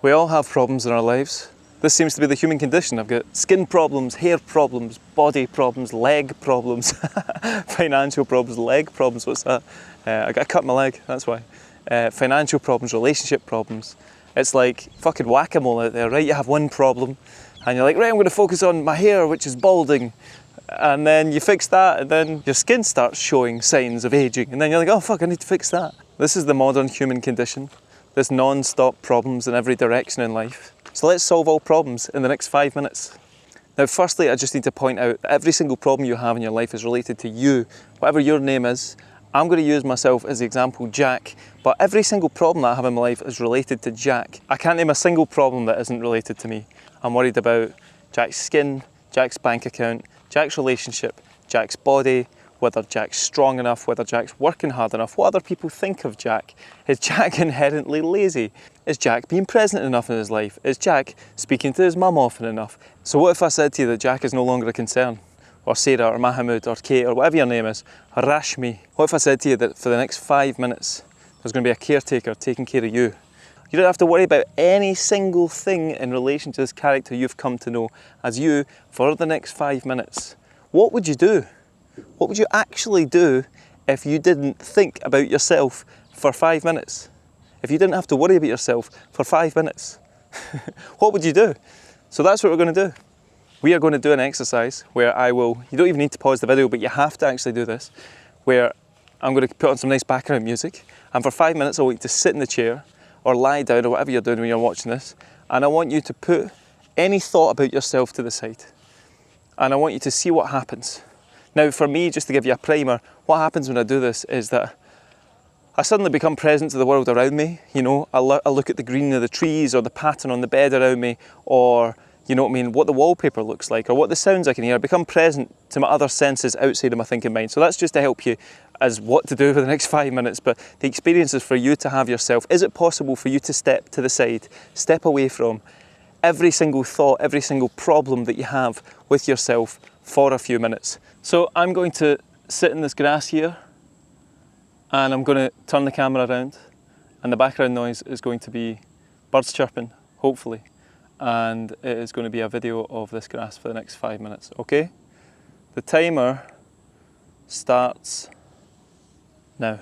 We all have problems in our lives. This seems to be the human condition. I've got skin problems, hair problems, body problems, leg problems, financial problems, leg problems. What's that? I got to cut my leg, that's why. Financial problems, relationship problems. It's like fucking whack-a-mole out there, right? You have one problem and you're like, right, I'm going to focus on my hair, which is balding. And then you fix that, and then your skin starts showing signs of aging. And then you're like, oh fuck, I need to fix that. This is the modern human condition. This non-stop problems in every direction in life. So let's solve all problems in the next 5 minutes. Now firstly, I just need to point out that every single problem you have in your life is related to you, whatever your name is. I'm going to use myself as the example, Jack, but every single problem that I have in my life is related to Jack. I can't name a single problem that isn't related to me. I'm worried about Jack's skin, Jack's bank account, Jack's relationship, Jack's body, whether Jack's strong enough, whether Jack's working hard enough, what other people think of Jack. Is Jack inherently lazy? Is Jack being present enough in his life? Is Jack speaking to his mum often enough? So what if I said to you that Jack is no longer a concern? Or Sarah, or Mahmoud, or Kate, or whatever your name is, or Rashmi. What if I said to you that for the next 5 minutes, there's going to be a caretaker taking care of you? You don't have to worry about any single thing in relation to this character you've come to know as you for the next 5 minutes. What would you do? What would you actually do if you didn't think about yourself for 5 minutes? If you didn't have to worry about yourself for 5 minutes? What would you do? So that's what we're going to do. We are going to do an exercise where you don't even need to pause the video, but you have to actually do this, where I'm going to put on some nice background music, and for 5 minutes I want you to sit in the chair, or lie down, or whatever you're doing when you're watching this, and I want you to put any thought about yourself to the side. And I want you to see what happens. Now for me, just to give you a primer, what happens when I do this is that I suddenly become present to the world around me. You know, I look at the green of the trees, or the pattern on the bed around me, or you know what I mean, what the wallpaper looks like, or what the sounds I can hear. I become present to my other senses outside of my thinking mind. So that's just to help you as what to do for the next 5 minutes, but the experience is for you to have yourself. Is it possible for you to step to the side, step away from every single thought, every single problem that you have with yourself for a few minutes? So I'm going to sit in this grass here, and I'm going to turn the camera around, and the background noise is going to be birds chirping, hopefully. And it is going to be a video of this grass for the next 5 minutes, okay? The timer starts now.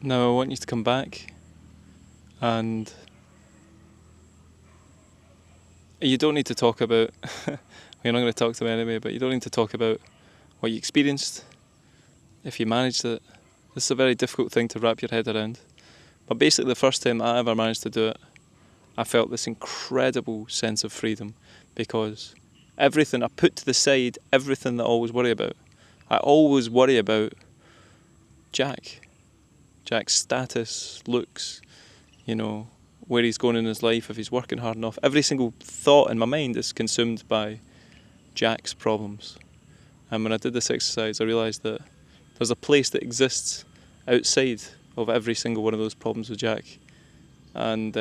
Now I want you to come back, and you don't need to talk about, we're not going to talk to me anyway, but you don't need to talk about what you experienced, if you managed it. This is a very difficult thing to wrap your head around. But basically the first time I ever managed to do it, I felt this incredible sense of freedom, because everything, I put to the side everything that I always worry about. I always worry about Jack's status, looks, where he's going in his life, if he's working hard enough. Every single thought in my mind is consumed by Jack's problems. And when I did this exercise, I realised that there's a place that exists outside of every single one of those problems with Jack. And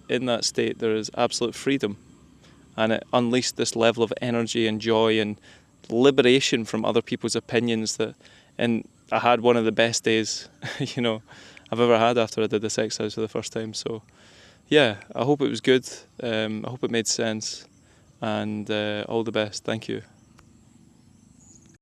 in that state, there is absolute freedom. And it unleashed this level of energy and joy and liberation from other people's opinions and I had one of the best days, I've ever had after I did this exercise for the first time. So, yeah, I hope it was good. I hope it made sense. And all the best. Thank you.